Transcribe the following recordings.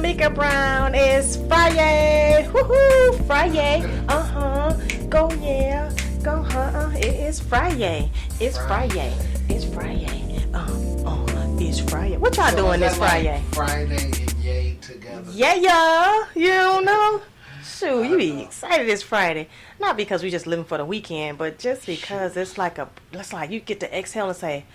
Tamika Brown. It's Friday. Woohoo! Friday. Go yeah. Go It is Friday. It's Friday. It's Friday. It's Friday. What y'all doing this Friday? Like Friday and yay together. Yeah. You don't know? Shoot, you be excited this Friday. Not because we just living for the weekend, but just because it's like you get to exhale and say,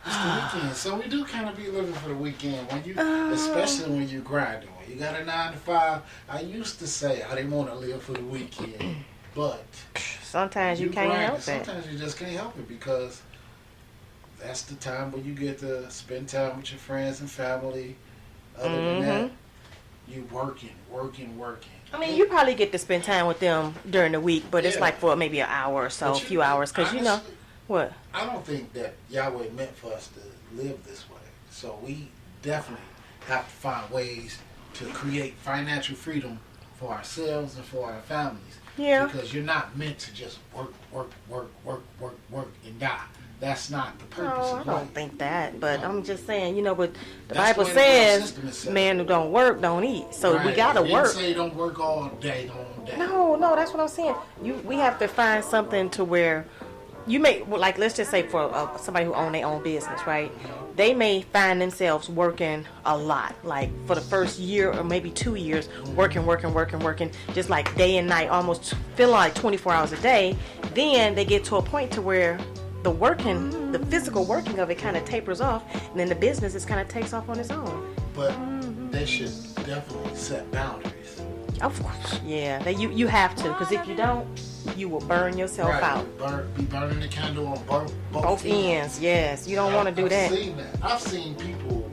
it's the weekend, so we do kind of be looking for the weekend when you, especially when you grinding. When you got a 9 to 5, I used to say I didn't want to live for the weekend, but sometimes you can't help it. Sometimes you just can't help it because that's the time when you get to spend time with your friends and family. Other than that, you working. I mean, you probably get to spend time with them during the week, but it's like for maybe an hour or so, a few hours, because you know what. I don't think that Yahweh meant for us to live this way. So we definitely have to find ways to create financial freedom for ourselves and for our families. Yeah. Because you're not meant to just work and die. That's not the purpose of life. I don't think that, but I'm just saying, but the Bible says man who don't work don't eat. So we gotta work. It didn't say don't work all day, No, that's what I'm saying. We have to find something to where you may, like, let's just say for somebody who own their own business, right? They may find themselves working a lot, like for the first year or maybe 2 years, working, just like day and night, almost feeling like 24 hours a day. Then they get to a point to where the physical working of it kind of tapers off, and then the business just kind of takes off on its own. But they should definitely set boundaries. Of course, yeah. You have to, because if you don't, you will burn yourself out. Be burning the candle on both ends. Yes, you don't want to do that. I've seen people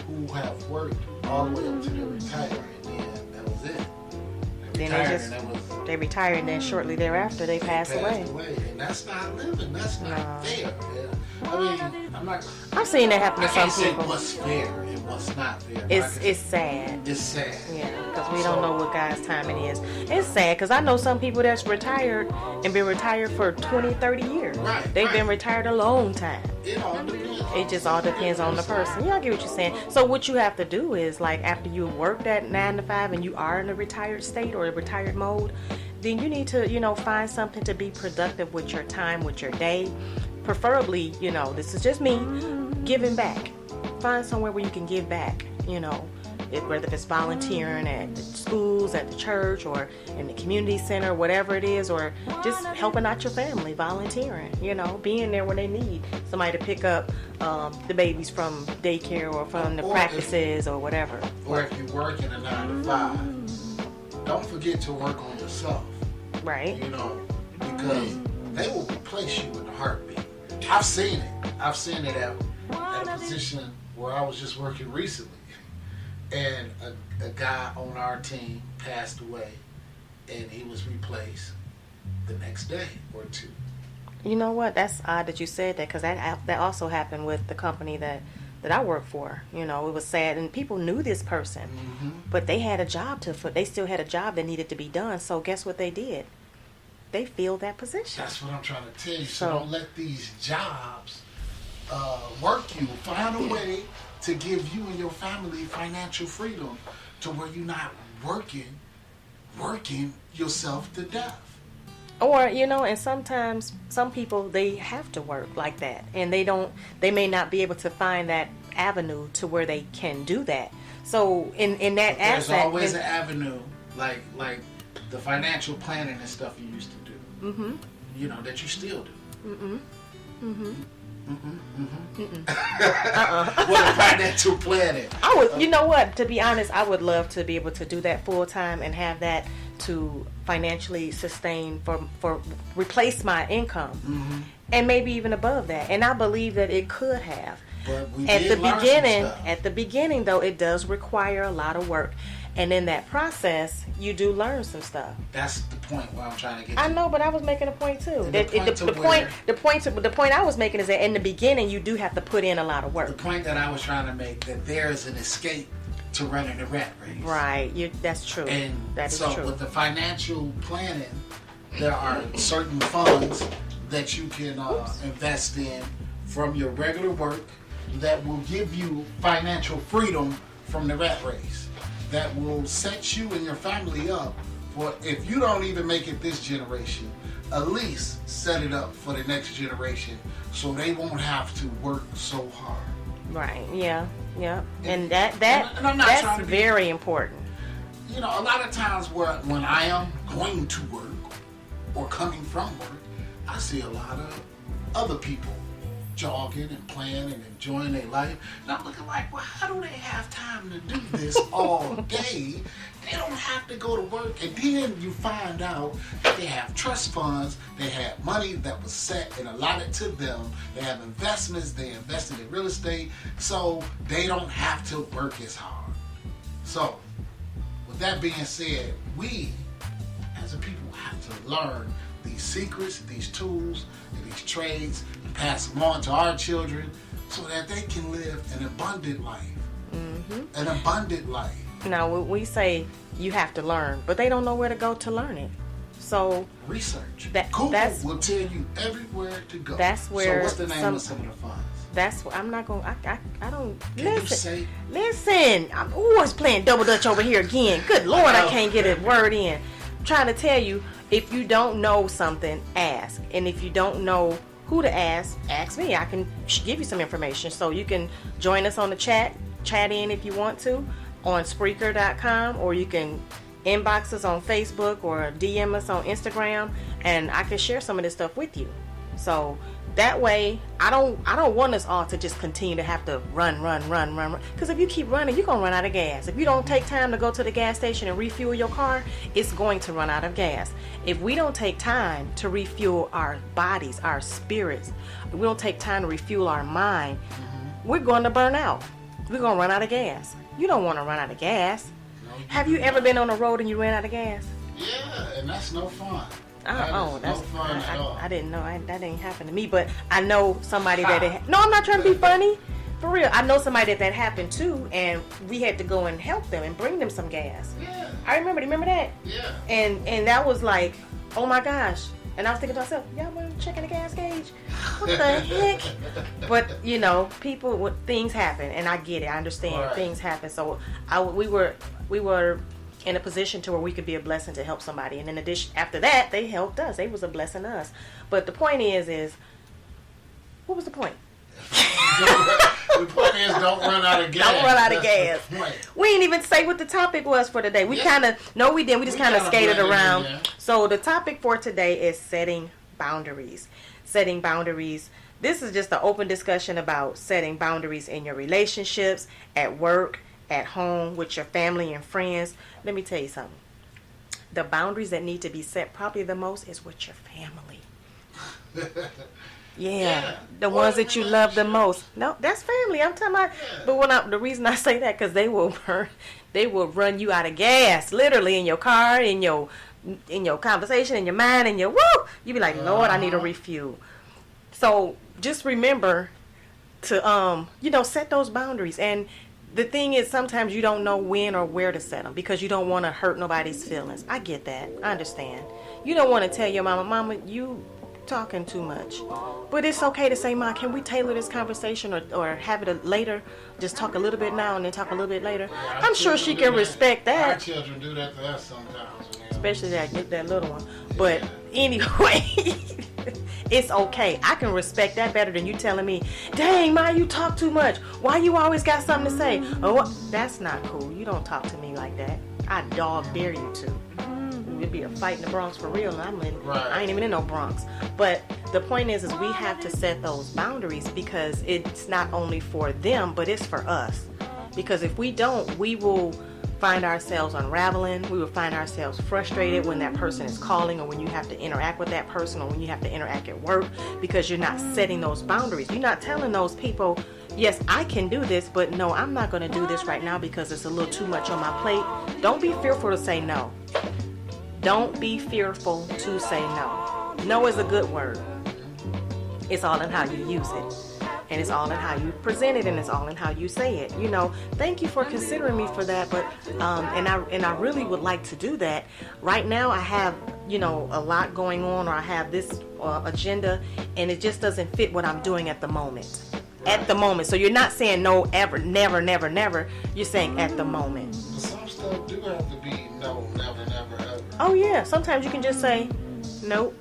who have worked all the way up to their retirement, and then that was it. They retired, and then shortly thereafter they passed away. And that's not living. That's not fair. Yeah. I mean, I've seen that happen to some people. I can't say what's fair and what's not fair. It's sad. It's sad. Yeah, because we don't know what God's timing is. It's sad because I know some people that's retired and been retired for 20, 30 years. They've been retired a long time. It all depends. It just all depends on the person. Yeah, I get what you're saying. So what you have to do is, like, after you work that 9 to 5 and you are in a retired state or a retired mode, then you need to, find something to be productive with your time, with your day. Preferably, this is just me, giving back. Find somewhere where you can give back, whether it's volunteering at the schools, at the church, or in the community center, whatever it is, or just helping out your family, volunteering, being there when they need somebody to pick up the babies from daycare or from the practices or whatever. Or if you work in a 9 to 5, don't forget to work on yourself. Right. Because they will replace you in a heartbeat. I've seen it at a position where I was just working recently, and a guy on our team passed away, and he was replaced the next day or two. You know what? That's odd that you said that, because that also happened with the company that I work for. It was sad, and people knew this person, but they had a job they still had a job that needed to be done. So guess what they did? They filled that position. That's what I'm trying to tell you. So don't let these jobs work you. Find a way to give you and your family financial freedom to where you're not working yourself to death. Or, and sometimes some people, they have to work like that, and they may not be able to find that avenue to where they can do that. So in that aspect, there's always an avenue, like the financial planning and stuff you used to do. That you still do. What a financial planning. I would, you know what? To be honest, I would love to be able to do that full time and have that to financially sustain for replace my income, and maybe even above that. And I believe that it could have. But at the beginning, though, it does require a lot of work. And in that process, you do learn some stuff. That's the point where I'm trying to get to. I know, but I was making a point too. The point I was making is that in the beginning, you do have to put in a lot of work. The point that I was trying to make, that there is an escape to running the rat race. Right. That's true. And that is so true. With the financial planning, there are certain funds that you can invest in from your regular work that will give you financial freedom from the rat race. that will set you and your family up for, if you don't even make it this generation, at least set it up for the next generation so they won't have to work so hard. Right. Yeah. Yeah. And and I'm not that's trying to be, very important. You know, a lot of times when I am going to work or coming from work, I see a lot of other people jogging and playing and enjoying their life. And I'm looking like, well, how do they have time to do this all day? They don't have to go to work. And then you find out that they have trust funds, they have money that was set and allotted to them, they have investments, they invested in real estate, so they don't have to work as hard. So, with that being said, we as a people have to learn these secrets, these tools, and these trades, and pass them on to our children so that they can live an abundant life. Mm-hmm. An abundant life. Now, we say you have to learn, but they don't know where to go to learn it. So research. Google will tell you everywhere to go. That's where. So what's the name of some of the funds? That's what I'm not going. I don't Can listen. You say? Listen. I'm always playing double dutch over here again. Good Lord, I can't get a word in. I'm trying to tell you, if you don't know something, ask. And if you don't know who to ask me. I can give you some information. So you can join us on the chat in if you want to on Spreaker.com, or you can inbox us on Facebook or DM us on Instagram, and I can share some of this stuff with you. So that way, I don't want us all to just continue to have to run. Because if you keep running, you're going to run out of gas. If you don't take time to go to the gas station and refuel your car, it's going to run out of gas. If we don't take time to refuel our bodies, our spirits, if we don't take time to refuel our mind, we're going to burn out. We're going to run out of gas. You don't want to run out of gas. No, Have you ever been on the road and you ran out of gas? Yeah, and that's no fun. That's no fun at all. I didn't know. That didn't happen to me, but I know somebody no, I'm not trying to be funny. For real. I know somebody that happened to, and we had to go and help them and bring them some gas. Yeah. I remember that? Yeah. And that was like, oh my gosh. And I was thinking to myself, y'all weren't checking the gas gauge? What the heck? But, you know, things happen, and I get it. I understand. Right. Things happen. So we were in a position to where we could be a blessing to help somebody. And in addition, after that, they helped us. They was a blessing to us. But the point is, what was the point? The point is, don't run out of gas. Don't run out of gas. Right. We didn't even say what the topic was for today. We we didn't. We just kind of skated around. So the topic for today is setting boundaries. Setting boundaries. This is just an open discussion about setting boundaries in your relationships, at work, at home, with your family and friends. Let me tell you something. The boundaries that need to be set probably the most is with your family. Yeah, the ones that you love the most. No, that's family. I'm talking about. But the reason I say that, because they will run you out of gas, literally, in your car, in your conversation, in your mind, in your woo. You be like, Lord, I need a refuel. So just remember to set those boundaries. And the thing is, sometimes you don't know when or where to set them because you don't want to hurt nobody's feelings. I get that. I understand. You don't want to tell your mama, you talking too much. But it's okay to say, Mom, can we tailor this conversation or have it later? Just talk a little bit now and then talk a little bit later. Yeah, I'm sure she can respect that. Our children do that to us sometimes. Especially that little one. But anyway, it's okay. I can respect that better than you telling me, dang, Ma, you talk too much. Why you always got something to say? Oh, that's not cool. You don't talk to me like that. I dog dare you to. It'd be a fight in the Bronx for real, and I ain't even in no Bronx. But the point is we have to set those boundaries because it's not only for them, but it's for us. Because if we don't, we will find ourselves unraveling. We will find ourselves frustrated when that person is calling, or when you have to interact with that person, or when you have to interact at work, because you're not setting those boundaries. You're not telling those people, yes, I can do this, but no, I'm not going to do this right now because it's a little too much on my plate. Don't be fearful to say no. Don't be fearful to say no. No is a good word. It's all in how you use it. And it's all in how you present it, and it's all in how you say it. Thank you for considering me for that. But and I really would like to do that. Right now I have, a lot going on, or I have this agenda, and it just doesn't fit what I'm doing at the moment. At the moment. So you're not saying no ever, never, never, never. You're saying at the moment. Some stuff Oh yeah, sometimes you can just say nope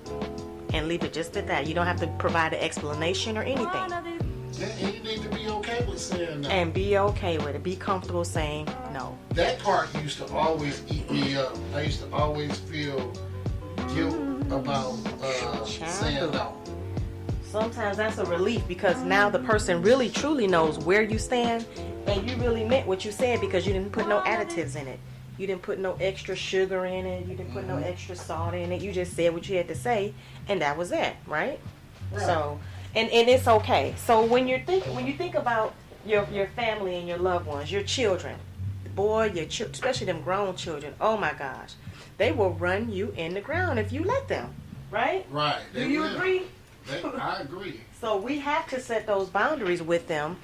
and leave it just at that. You don't have to provide an explanation or anything. Yeah, and you need to be okay with saying no. And be okay with it. Be comfortable saying no. That part used to always eat me up. I used to always feel guilt about saying no. Sometimes that's a relief because now the person really truly knows where you stand and you really meant what you said because you didn't put no additives in it. You didn't put no extra sugar in it. You didn't put no extra salt in it. You just said what you had to say and that was it, right? So, and it's okay. So when you think about your family and your loved ones, your children, boy, especially them grown children, oh my gosh, they will run you in the ground if you let them, right? Right. Do you agree? I agree. So we have to set those boundaries with them.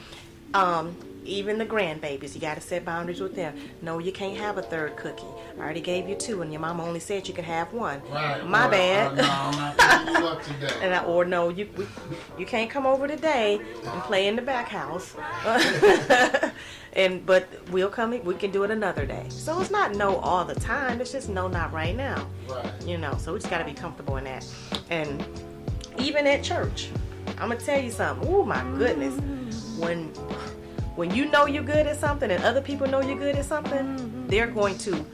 Even the grandbabies, you got to set boundaries with them. No, you can't have a third cookie. I already gave you 2, and your mama only said you could have 1. Right. My bad. No, I'm not picking you up today. Or no, you can't come over today and play in the back house. But we'll come. We can do it another day. So it's not no all the time. It's just no, not right now. Right. So we just got to be comfortable in that. And even at church, I'm gonna tell you something. Oh my goodness, when you know you're good at something and other people know you're good at something, they're going to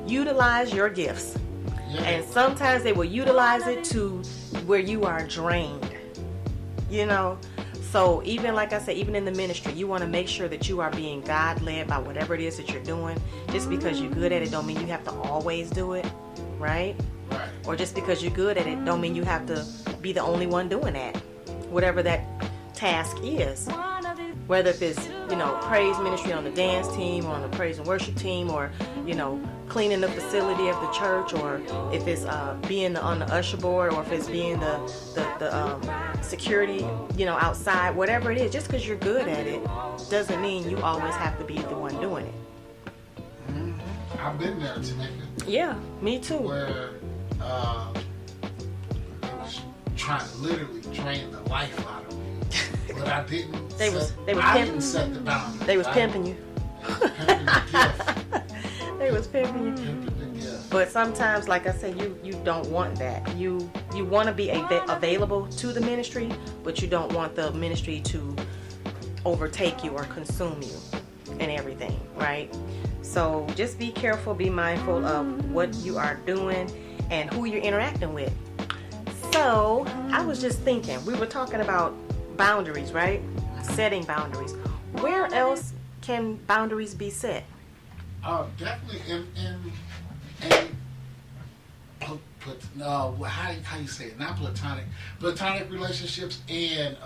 utilize your gifts. Yeah. And sometimes they will utilize it to where you are drained. So even like I said, even in the ministry, you want to make sure that you are being God-led by whatever it is that you're doing. Just because you're good at it don't mean you have to always do it, right? Right. Or just because you're good at it don't mean you have to be the only one doing that. Whatever that task is. Whether if it's, praise ministry on the dance team or on the praise and worship team or, cleaning the facility of the church or if it's being on the usher board or if it's being the security, outside, whatever it is, just because you're good at it doesn't mean you always have to be the one doing it. Mm-hmm. I've been there, Tamika. Yeah, me too. Where they was trying to literally drain the life out of me. But I didn't. I didn't set the boundary. They was pimping you. Pimping the gift. They was pimping you. Pimping the gift. But sometimes, like I said, you don't want that. You want to be available to the ministry, but you don't want the ministry to overtake you or consume you and everything, right? So just be careful, be mindful of what you are doing and who you're interacting with. So I was just thinking, we were talking about boundaries, right? Setting boundaries. Where else can boundaries be set? Definitely in how you say it? Not platonic relationships, and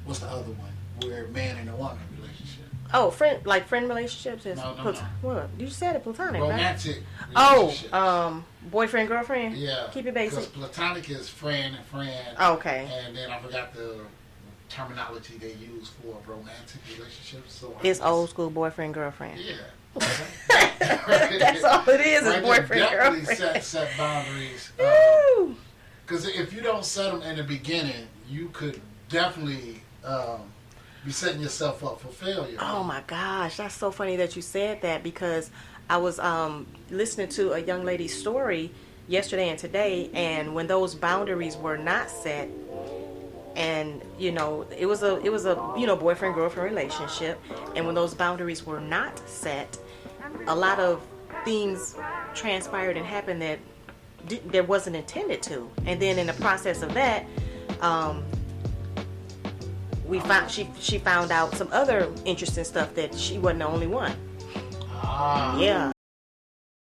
what's the other one? Where man and a woman relationship. Oh, friend relationships is No. What? You said it platonic, Romantic right? relationships. Oh, boyfriend, girlfriend? Yeah. Keep it basic. Because platonic is friend and friend. Okay. And then I forgot the terminology they use for romantic relationships. So It's old school boyfriend, girlfriend. Yeah. That's all it is boyfriend, definitely girlfriend. set boundaries. Because if you don't set them in the beginning, you could definitely be setting yourself up for failure. Oh my gosh, that's so funny that you said that because I was listening to a young lady's story yesterday and today, and when those boundaries were not set, and it was a boyfriend girlfriend relationship, and when those boundaries were not set, a lot of things transpired and happened that wasn't intended to, and then in the process of that, she found out some other interesting stuff that she wasn't the only one. Yeah.